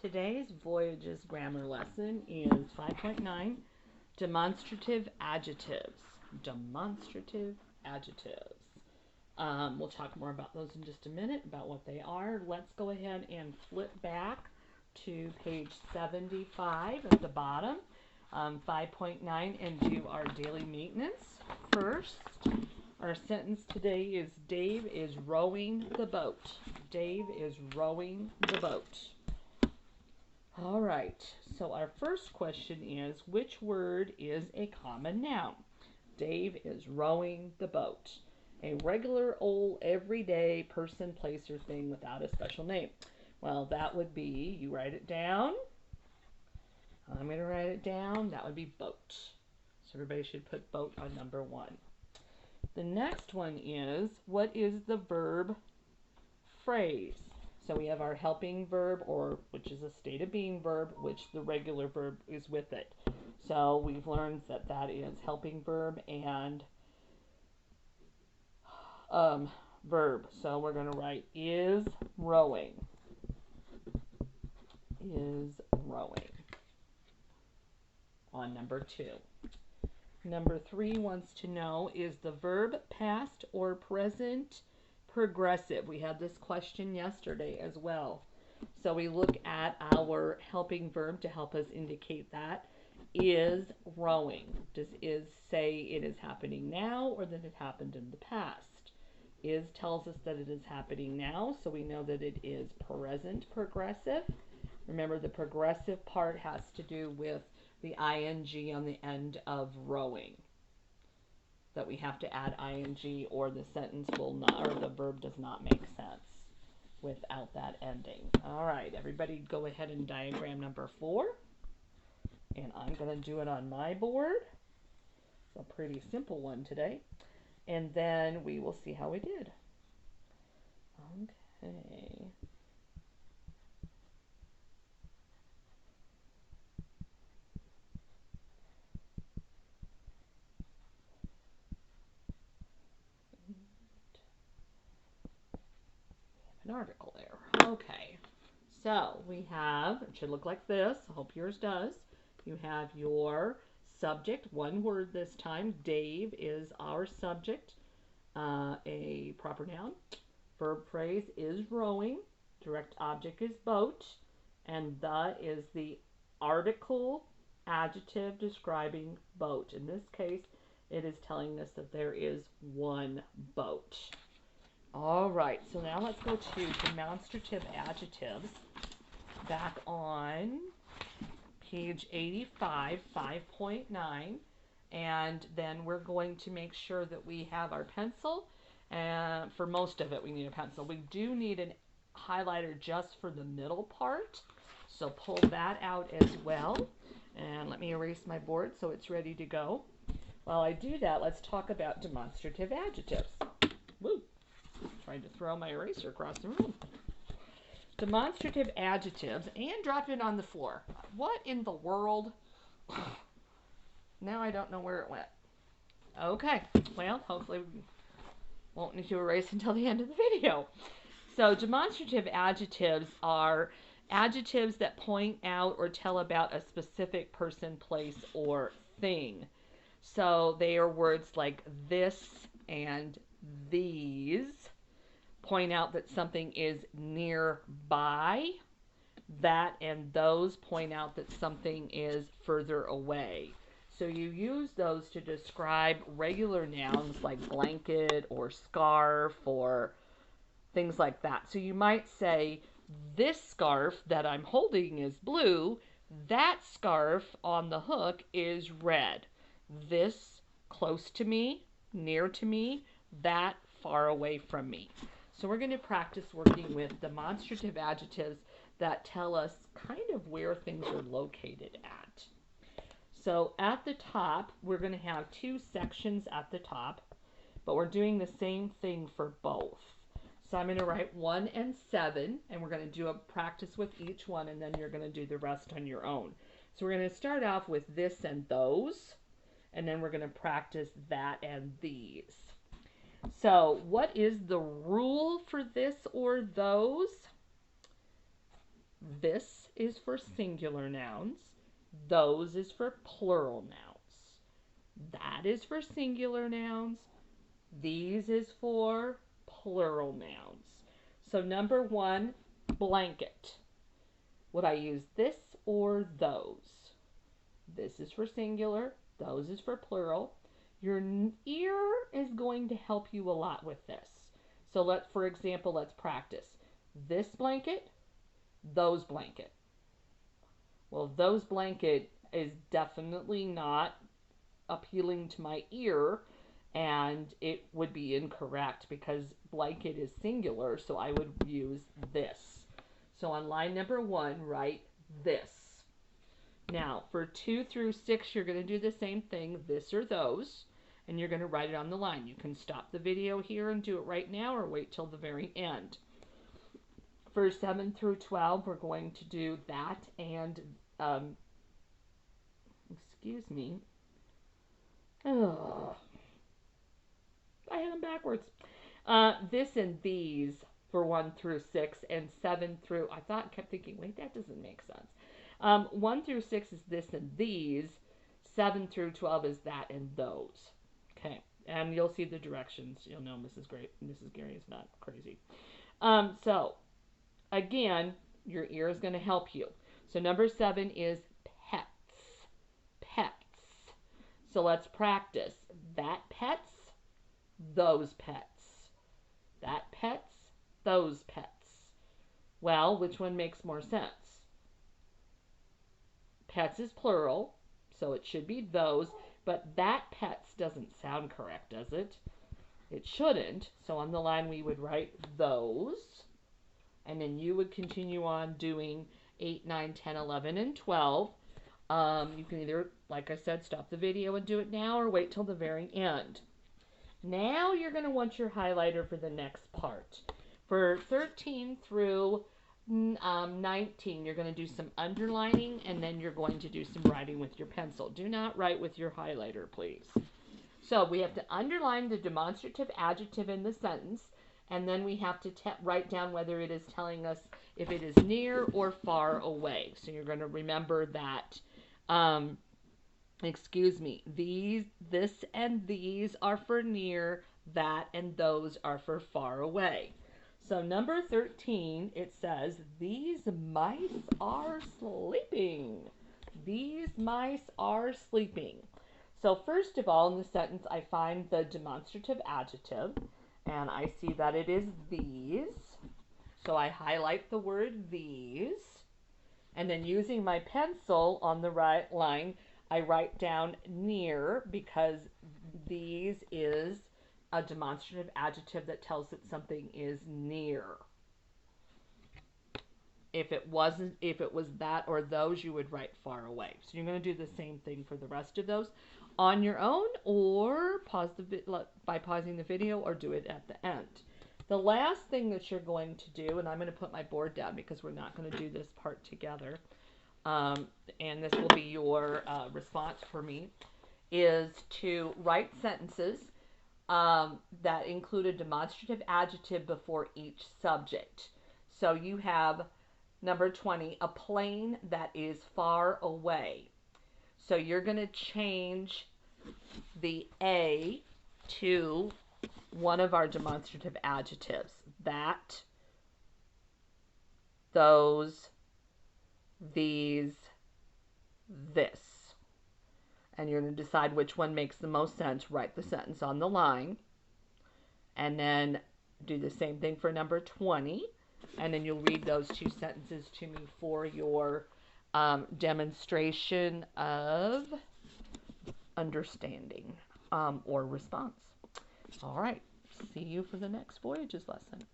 Today's Voyages grammar lesson is 5.9, Demonstrative Adjectives. Demonstrative Adjectives. We'll talk more about those in just a minute, about what they are. Let's go ahead and flip back to page 75 at the bottom, 5.9, and do our daily maintenance. First, our sentence today is Dave is rowing the boat. Dave is rowing the boat. All right, so our first question is, which word is a common noun? Dave is rowing the boat. A regular, old, everyday person, place, or thing without a special name. Well, that would be, you write it down. I'm going to write it down. That would be boat. So everybody should put boat on number 1. The next one is, what is the verb phrase? So we have our helping verb, or which is a state of being verb, which the regular verb is with it. So we've learned that that is helping verb and verb. So we're going to write is rowing. Is rowing on number 2. Number 3 wants to know, is the verb past or present progressive? We had this question yesterday as well. So we look at our helping verb to help us indicate that. Is rowing. Does is say it is happening now or that it happened in the past? Is tells us that it is happening now, so we know that it is present progressive. Remember, the progressive part has to do with the ing on the end of rowing. That we have to add ing or the sentence will not, or the verb does not make sense without that ending. All right, everybody go ahead and diagram number 4. And I'm going to do it on my board. It's a pretty simple one today. And then we will see how we did. Okay. An article there. Okay. So we have, it should look like this. I hope yours does. You have your subject, one word this time. Dave is our subject, a proper noun. Verb phrase is rowing. Direct object is boat. And the is the article adjective describing boat. In this case, it is telling us that there is one boat. All right, so now let's go to demonstrative adjectives. Back on page 85, 5.9, and then we're going to make sure that we have our pencil, and for most of it we need a pencil. We do need a highlighter just for the middle part, so pull that out as well, and let me erase my board so it's ready to go. While I do that, let's talk about demonstrative adjectives. Woo! Trying to throw my eraser across the room. Demonstrative adjectives, and drop it on the floor. What in the world? Now I don't know where it went. Okay, well, hopefully we won't need to erase until the end of the video. So demonstrative adjectives are adjectives that point out or tell about a specific person, place, or thing. So they are words like this and these. Point out that something is nearby. That and those point out that something is further away. So you use those to describe regular nouns like blanket or scarf or things like that. So you might say, this scarf that I'm holding is blue. That scarf on the hook is red. This close to me, near to me, that far away from me. So we're going to practice working with demonstrative adjectives that tell us kind of where things are located at. So at the top, we're going to have 2 sections at the top, but we're doing the same thing for both. So I'm going to write 1 and 7, and we're going to do a practice with each one, and then you're going to do the rest on your own. So we're going to start off with this and those, and then we're going to practice that and these. So what is the rule for this or those? This is for singular nouns. Those is for plural nouns. That is for singular nouns. These is for plural nouns. So number 1, blanket. Would I use this or those? This is for singular. Those is for plural. Your ear is going to help you a lot with this. So for example, let's practice. This blanket, those blanket. Well, those blanket is definitely not appealing to my ear, and it would be incorrect because blanket is singular, so I would use this. So on line number 1, write this. Now, for 2 through 6, you're going to do the same thing, this or those, and you're going to write it on the line. You can stop the video here and do it right now or wait till the very end. For 7 through 12, we're going to do that and, excuse me. Oh, I had them backwards. This and these for 1 through 6 and 7 through, kept thinking, wait, that doesn't make sense. 1 through 6 is this and these. 7 through 12 is that and those. Okay, and you'll see the directions. You'll know Mrs. Gary is not crazy. So, again, your ear is going to help you. So number 7 is pets. Pets. So let's practice. That pets, those pets. That pets, those pets. Well, which one makes more sense? Pets is plural, so it should be those, but that pets doesn't sound correct, does it? It shouldn't. So on the line we would write those, and then you would continue on doing 8, 9, 10, 11, and 12. You can either, like I said, stop the video and do it now or wait till the very end. Now you're going to want your highlighter for the next part. For 13 through 19, you're going to do some underlining, and then you're going to do some writing with your pencil. Do not write with your highlighter, please. So we have to underline the demonstrative adjective in the sentence, and then we have to write down whether it is telling us if it is near or far away. So you're going to remember that, this and these are for near, that and those are for far away. So number 13, it says, these mice are sleeping. These mice are sleeping. So first of all, in the sentence, I find the demonstrative adjective, and I see that it is these. So I highlight the word these, and then using my pencil on the right line, I write down near, because these is a demonstrative adjective that tells that something is near. If it was that or those, you would write far away. So you're going to do the same thing for the rest of those on your own, or by pausing the video, or do it at the end. The last thing that you're going to do, and I'm going to put my board down because we're not going to do this part together, and this will be your response for me, is to write sentences that include a demonstrative adjective before each subject. So you have number 20, a plane that is far away. So you're going to change the A to one of our demonstrative adjectives. That, those, these, this. And you're going to decide which one makes the most sense. Write the sentence on the line. And then do the same thing for number 20. And then you'll read those two sentences to me for your demonstration of understanding or response. All right. See you for the next Voyages lesson.